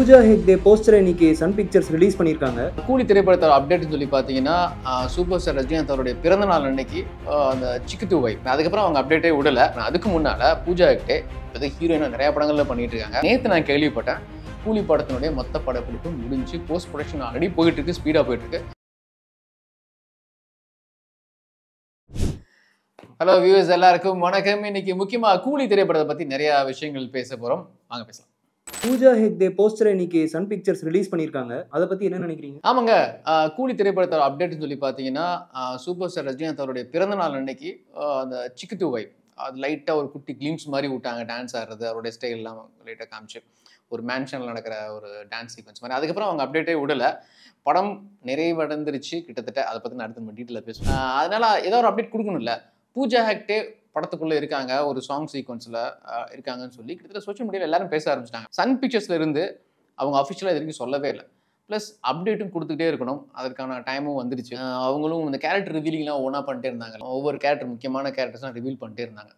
பூஜா ஹெக்டே போஸ்டரை இன்னைக்கு Sun pictures release பண்ணியிருக்காங்க. கூலி திரைப்படத்தோட அப்டேட்னு சொல்லி பார்த்தீங்கன்னா சூப்பர் ஸ்டார் ரஜினிகாந்த் அவருடைய பிறந்த நாள் அன்னைக்கு அந்த சிக்கு வைப் அதுக்கப்புறம் அவங்க அப்டேட்டே விடலை. அதுக்கு முன்னால் பூஜா ஹெக்டே இப்போ ஹீரோயினாக நிறையா படங்களில் பண்ணிட்டு இருக்காங்க. நேற்று நான் கேள்விப்பட்டேன் கூலி படத்தினுடைய மொத்த படப்பிடிப்பு முடிஞ்சு போஸ்ட் ப்ரொடக்ஷன் ஆல்ரெடி போயிட்டு இருக்கு, ஸ்பீடாக போயிட்டு இருக்கு. ஹலோ வியூவர்ஸ், எல்லாருக்கும் வணக்கம். இன்னைக்கு முக்கியமாக கூலி திரைப்படத்தை பற்றி நிறையா விஷயங்கள் பேச போகிறோம், வாங்க பேசலாம். பூஜா ஹெக்டே போஸ்டரை இன்னைக்கு சன் பிக்சர்ஸ் ரிலீஸ் பண்ணியிருக்காங்க. அதை பற்றி என்ன நினைக்கிறீங்க? ஆமாங்க, கூலி திரைப்படத்தோட அப்டேட்னு சொல்லி பார்த்தீங்கன்னா சூப்பர் ஸ்டார் ரஜினிகாந்த் அவருடைய பிறந்த நாள் அன்னைக்கு அந்த சிக்கு வைப் அது லைட்டாக ஒரு குட்டி கிளிம்ஸ் மாதிரி விட்டாங்க. டான்ஸ் ஆடுறது, அவருடைய ஸ்டைல்லாம் லைட்டாக காமிச்சு ஒரு மேன்ஷனில் நடக்கிற ஒரு டான்ஸ் சீக்வன்ஸ் மாதிரி. அதுக்கப்புறம் அவங்க அப்டேட்டே விடலை. படம் நிறைவடைந்துருச்சு கிட்டத்தட்ட. அதை பற்றி நான் அடுத்து நம்ம டீட்டெயிலாக பேசுவேன். அதனால் ஏதோ ஒரு அப்டேட் கொடுக்கணும்ல. பூஜா ஹெக்டே படத்துக்குள்ளே இருக்காங்க, ஒரு சாங் சீக்வன்ஸில் இருக்காங்கன்னு சொல்லி கிட்டத்தட்ட சோஷியல் மீடியாவில் எல்லாரும் பேச ஆரம்பிச்சிட்டாங்க. சன் பிக்சர்ஸில் இருந்து அவங்க அஃபிஷியலாக இது வரைக்கும் சொல்லவே இல்லை. ப்ளஸ் அப்டேட்டும் கொடுத்துக்கிட்டே இருக்கணும், அதற்கான டைமும் வந்துடுச்சு. அவங்களும் இந்த கேரக்டர் ரிவீலிங்லாம் ஒன்றா பண்ணிட்டே இருந்தாங்க. ஒவ்வொரு கேரக்டர், முக்கியமான கேரக்டர்ஸ்லாம் ரிவீல் பண்ணிட்டே இருந்தாங்க.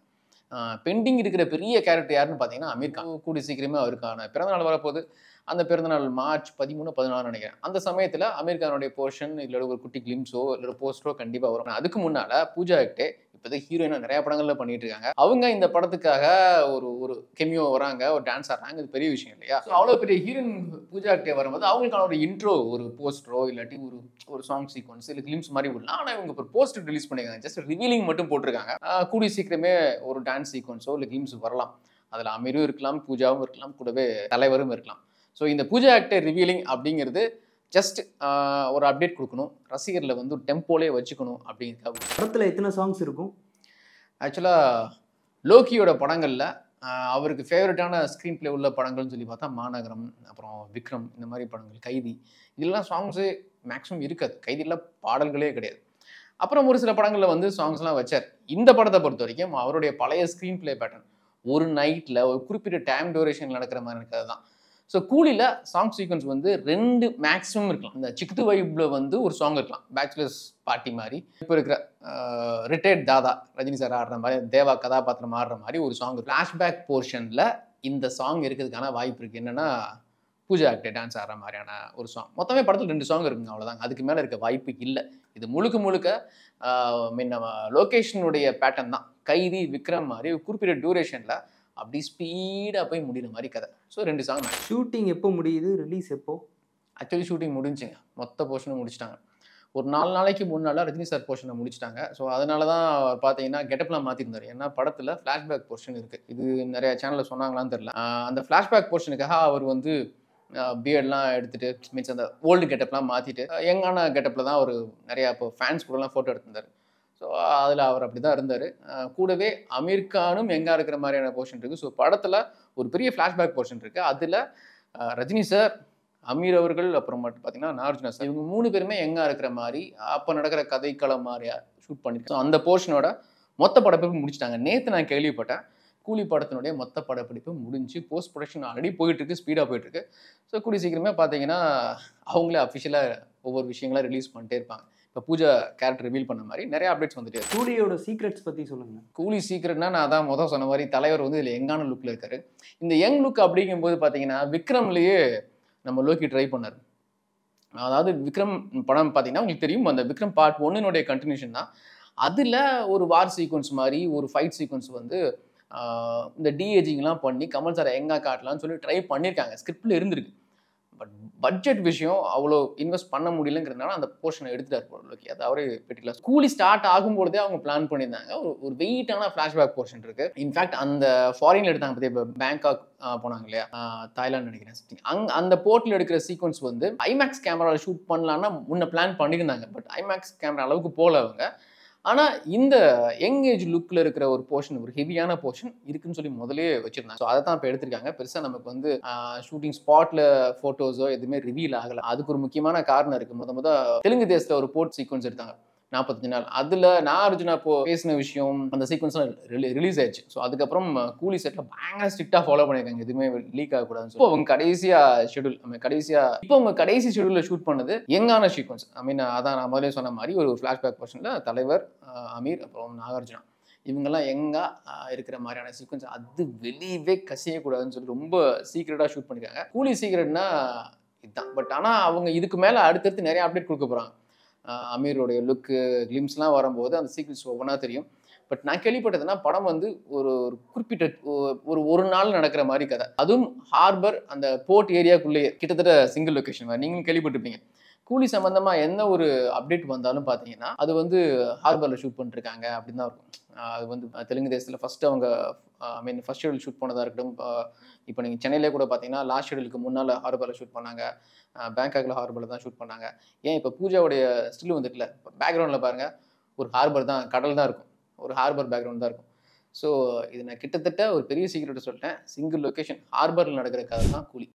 பெண்டிங் இருக்கிற பெரிய கேரக்டர் யாருன்னு பார்த்தீங்கன்னா அமீர் கான். கூடி சீக்கிரமே அவருக்கான பிறந்தநாள் வரப்போகுது. அந்த பிறந்தநாள் மார்ச் 13, 16 நினைக்கிறேன். அந்த சமயத்தில் அமீர் கானுடைய போர்ஷன் இல்லை ஒரு குட்டி கிளிம்ஸோ இல்லை போஸ்டரோ கண்டிப்பாக வரும். அதுக்கு முன்னால் பூஜா ஹெக்டே இப்போதான் ஹீரோயினாக நிறையா படங்களில் பண்ணிட்டு இருக்காங்க. அவங்க இந்த படத்துக்காக ஒரு கெமியோ வராங்க, ஒரு டான்ஸ் ஆடுறாங்க. இது பெரிய விஷயம் இல்லையா? ஸோ அவ்வளோ பெரிய ஹீரோயின் பூஜா ஹெக்டே வரும்போது அவங்களுக்கான ஒரு இன்ட்ரோ, ஒரு போஸ்டரோ இல்லாட்டி ஒரு சாங் சீக்வன்ஸ் இல்லை கிளிம்ஸ் மாதிரி விடலாம். ஆனால் இவங்க ஒரு போஸ்டர் ரிலீஸ் பண்ணியிருக்காங்க, ஜஸ்ட் ரிவீலிங் மட்டும் போட்டிருக்காங்க. கூடி சீக்கிரமே ஒரு டான்ஸ் சீக்வன்ஸோ இல்லை கிளிம்ஸ் வரலாம். அதில் அமீரும் இருக்கலாம், பூஜாவும் இருக்கலாம், கூடவே தலைவரும் இருக்கலாம். ஸோ இந்த பூஜா ஹெக்டே ரிவீலிங் அப்படிங்கிறது ஜஸ்ட் ஒரு அப்டேட் கொடுக்கணும், ரசிகர்களை வந்து டெம்போலே வச்சுக்கணும் அப்படிங்கிறதுக்காக. படத்தில் எத்தனை சாங்ஸ் இருக்கும்? ஆக்சுவலாக லோக்கியோட படங்களில் அவருக்கு ஃபேவரட்டான ஸ்க்ரீன் பிளே உள்ள படங்கள்னு சொல்லி பார்த்தா மாநகரம், அப்புறம் விக்ரம், இந்த மாதிரி படங்கள், கைதி, இதெல்லாம் சாங்ஸு மேக்ஸிமம் இருக்காது. கைதியில் பாடல்களே கிடையாது. அப்புறம் ஒரு சில படங்களில் வந்து சாங்ஸ்லாம் வச்சார். இந்த படத்தை பொறுத்த வரைக்கும் அவருடைய பழைய ஸ்க்ரீன் பிளே பேட்டர்ன், ஒரு நைட்டில் ஒரு குறிப்பிட்ட டைம் டியூரேஷன் நடக்கிற மாதிரி இருக்கிறது தான். ஸோ கூலியில் சாங் சீக்வன்ஸ் வந்து 2 மேக்ஸிமம் இருக்கலாம். இந்த சிக்கு வைப்பில் வந்து ஒரு சாங் இருக்கலாம், பேச்சுலர்ஸ் பார்ட்டி மாதிரி. இப்போ இருக்கிற ரிட்டையர்ட் தாதா ரஜினி சார் ஆடுற மாதிரி, தேவா கதாபாத்திரம் ஆடுற மாதிரி ஒரு சாங். ஃப்ளாஷ்பேக் போர்ஷனில் இந்த சாங் இருக்கிறதுக்கான வாய்ப்பு இருக்குது. என்னென்னா பூஜா ஹெக்டே டான்ஸ் ஆடுற மாதிரியான ஒரு சாங். மொத்தமே படத்தில் 2 சாங் இருக்குங்க, அவ்வளோதாங்க. அதுக்கு மேலே இருக்க வாய்ப்பு இல்லை. இது முழுக்க லொகேஷனுடைய பேட்டர்ன் தான். கைதி, விக்ரம் மாதிரி குறிப்பிட்ட டியூரேஷனில் அப்படி ஸ்பீடாக போய் முடிகிற மாதிரி கதை. So 2 song. ஷூட்டிங் எப்போ முடியுது, ரிலீஸ் எப்போ? ஆக்சுவலி ஷூட்டிங் முடிஞ்சுங்க, மொத்த போர்ஷனும் முடிச்சிட்டாங்க. ஒரு 4 நாளைக்கு முன்னால் ரஜினி சார் போர்ஷனை முடிச்சிட்டாங்க. ஸோ அதனால தான் பார்த்தீங்கன்னா கெட்டப்லாம் மாற்றிருந்தார். ஏன்னா படத்தில் ஃப்ளாஷ்பேக் போர்ஷன் இருக்குது. இது நிறையா சேனலில் சொன்னாங்களான்னு தெரில. அந்த ஃப்ளாஷ்பேக் போர்ஷனுக்காக அவர் வந்து பியர்ட்லாம் எடுத்துகிட்டு, மீன்ஸ் அந்த ஓல்டு கெட்டப்லாம் மாற்றிட்டு யங்கான கெட்டப்பில் தான் அவர் நிறையா இப்போ ஃபேன்ஸ் கூடலாம் ஃபோட்டோ எடுத்திருந்தார். ஸோ அதில் அவர் அப்படி தான் இருந்தார். கூடவே அமீர் கானும் எங்கே இருக்கிற மாதிரியான போர்ஷன் இருக்குது. ஸோ படத்தில் ஒரு பெரிய ஃப்ளாஷ்பேக் போர்ஷன் இருக்குது. அதில் ரஜினி சார், அமீர் அவர்கள், அப்புறம் மட்டும் பார்த்தீங்கன்னா நாகார்ஜுனா சார், இவங்க 3 பேருமே எங்கே இருக்கிற மாதிரி அப்போ நடக்கிற கதைக்களம் மாதிரியா ஷூட் பண்ணிட்டு, ஸோ அந்த போர்ஷனோட மொத்த படப்பிடிப்பு முடிச்சிட்டாங்க. நேற்று நான் கேள்விப்பட்டேன் கூலி படத்தினுடைய மொத்த படப்பிடிப்பு முடிஞ்சு போஸ்ட் ப்ரொடக்ஷன் ஆல்ரெடி போயிட்டுருக்கு, ஸ்பீடாக போயிட்டுருக்கு. ஸோ கூலி சீக்கிரமே பார்த்தீங்கன்னா அவங்களே அஃபிஷியலாக ஒவ்வொரு விஷயங்களாக ரிலீஸ் பண்ணிட்டே இருப்பாங்க. இப்போ பூஜா கேரக்டர் ரிவீல் பண்ண மாதிரி நிறைய அப்டேட்ஸ் வந்துட்டு. கூலியோட சீக்ரெட்ஸ் பற்றி சொல்லுங்கள். கூலி சீக்ரெட்னா நான் அதான் முதல் சொன்ன மாதிரி தலைவர் வந்து இதில் யங்கான லுக்கில் இருக்காரு. இந்த யங் லுக் அப்படிங்கும்போது பார்த்தீங்கன்னா விக்ரம்லேயே நம்ம லோக்கி ட்ரை பண்ணார். அதாவது விக்ரம் படம் பார்த்தீங்கன்னா உங்களுக்கு தெரியும், அந்த விக்ரம் பார்ட் 1 கண்டினியூஷன் தான். அதில் ஒரு வார் சீக்வன்ஸ் மாதிரி ஒரு ஃபைட் சீக்வன்ஸ் வந்து இந்த டிஏஜிங்லாம் பண்ணி கமல் சார் யங்காக காட்டலாம்னு சொல்லி ட்ரை பண்ணியிருக்காங்க. ஸ்கிரிப்டில் இருந்திருக்கு. பட் பட்ஜெட் விஷயம் அவ்வளோ இன்வெஸ்ட் பண்ண முடியலங்கிறதுனால அந்த போர்ஷனை எடுத்துட்டார் லோக்கி. அது அவரே பெட்டிக்கலாம். கூலி ஸ்டார்ட் ஆகும்போதே அவங்க பிளான் பண்ணியிருந்தாங்க. ஒரு வெயிட்டான ஃப்ளாஷ்பேக் போர்ஷன் இருக்கு. இன்ஃபேக்ட் அந்த ஃபாரின்ல எடுத்தாங்க பற்றி, இப்போ பேங்காக் போனாங்க இல்லையா, தாய்லாந்து நினைக்கிறேன். அந்த போர்ட்டில் எடுக்கிற சீக்வன்ஸ் வந்து ஐமேக்ஸ் கேமராவில் ஷூட் பண்ணலான்னா முன்ன பிளான் பண்ணியிருந்தாங்க. பட் ஐமேக்ஸ் கேமரா அளவுக்கு போகல அவங்க. ஆனால் இந்த யங் ஏஜ் லுக்கில் இருக்கிற ஒரு போர்ஷன், ஒரு ஹெவியான போர்ஷன் இருக்குன்னு சொல்லி முதலே வச்சிருந்தாங்க. ஸோ அதை தான் இப்போ எடுத்திருக்காங்க. பெருசாக நமக்கு வந்து ஷூட்டிங் ஸ்பாட்டில் ஃபோட்டோஸோ எதுவுமே ரிவீல் ஆகலை. அதுக்கு ஒரு முக்கியமான காரணம் இருக்குது. முதல் தெலுங்கு தேசத்தில் ஒரு போர்ட் சீக்வன்ஸ் எடுத்தாங்க 45 நாள். அதில் நாகார்ஜுனா இப்போ பேசின விஷயம், அந்த சீக்வன்ஸ்லாம் ரிலீஸ் ஆயிடுச்சு. ஸோ அதுக்கப்புறம் கூலி செட்டில் பயங்கர ஸ்ட்ரிக்டாக ஃபாலோ பண்ணியிருக்காங்க, எதுவுமே லீக் ஆகக்கூடாதுன்னு. இப்போ அவங்க கடைசி ஷெடியூலில் ஷூட் பண்ணது யங்கான சீக்வன்ஸ். அதான் நான் முதலே சொன்ன மாதிரி ஒரு ஃப்ளாஷ்பேக் போர்ஷனில் தலைவர், அமீர், அப்புறம் நாகார்ஜுனா இவங்கெல்லாம் எங்கே இருக்கிற மாதிரியான சீக்வன்ஸ் அது வெளியவே கசியக்கூடாதுன்னு சொல்லி ரொம்ப சீக்கிரட்டாக ஷூட் பண்ணியிருக்காங்க. கூலி சீக்கிரட்னா இதுதான். பட் ஆனால் அவங்க இதுக்கு மேலே அடுத்தடுத்து நிறைய அப்டேட் கொடுக்க போகிறாங்க. அமீரோடைய லுக்கு கிளிம்ஸ்லாம் வரும்போது அந்த சீக்வன்ஸ் ஒவ்வொன்றா தெரியும். பட் நான் கேள்விப்பட்டதுன்னா படம் வந்து ஒரு ஒரு குறிப்பிட்ட ஒரு நாள் நடக்கிற மாதிரி கதை. அதுவும் ஹார்பர் அந்த போர்ட் ஏரியாக்குள்ளேயே கிட்டத்தட்ட சிங்கிள் லொக்கேஷன் மாதிரி. நீங்களும் கேள்விப்பட்டிருப்பீங்க. கூலி சம்பந்தமா என்ன ஒரு அப்டேட் வந்தாலும் பார்த்தீங்கன்னா அது வந்து ஹார்பரில் ஷூட் பண்ணிருக்காங்க அப்படின்னு தான் இருக்கும். அது வந்து தெலுங்கு தேசத்தில் ஃபர்ஸ்ட் அவங்க ஃபர்ஸ்ட் ஷெடியூல் ஷூட் பண்ணதாக இருக்கட்டும். இப்போ நீங்கள் சென்னையிலே கூட பார்த்தீங்கன்னா லாஸ்ட் ஷெடியூலுக்கு முன்னால் ஹார்பரில் ஷூட் பண்ணாங்க. பேங்காக்ல ஹார்பரில் தான் ஷூட் பண்ணாங்க. ஏன் இப்போ பூஜாவுடைய ஸ்டில் வந்துட்டுல பேக்ரவுண்டில் பாருங்கள், ஒரு ஹார்பர் தான், கடல் தான் இருக்கும். ஒரு ஹார்பர் பேக்ரவுண்ட் தான் இருக்கும். ஸோ இது நான் கிட்டத்தட்ட ஒரு பெரிய சீக்கிரட்டை சொல்லிட்டேன். சிங்கிள் லொக்கேஷன் ஹார்பரில் நடக்கிற கதை தான் கூலி.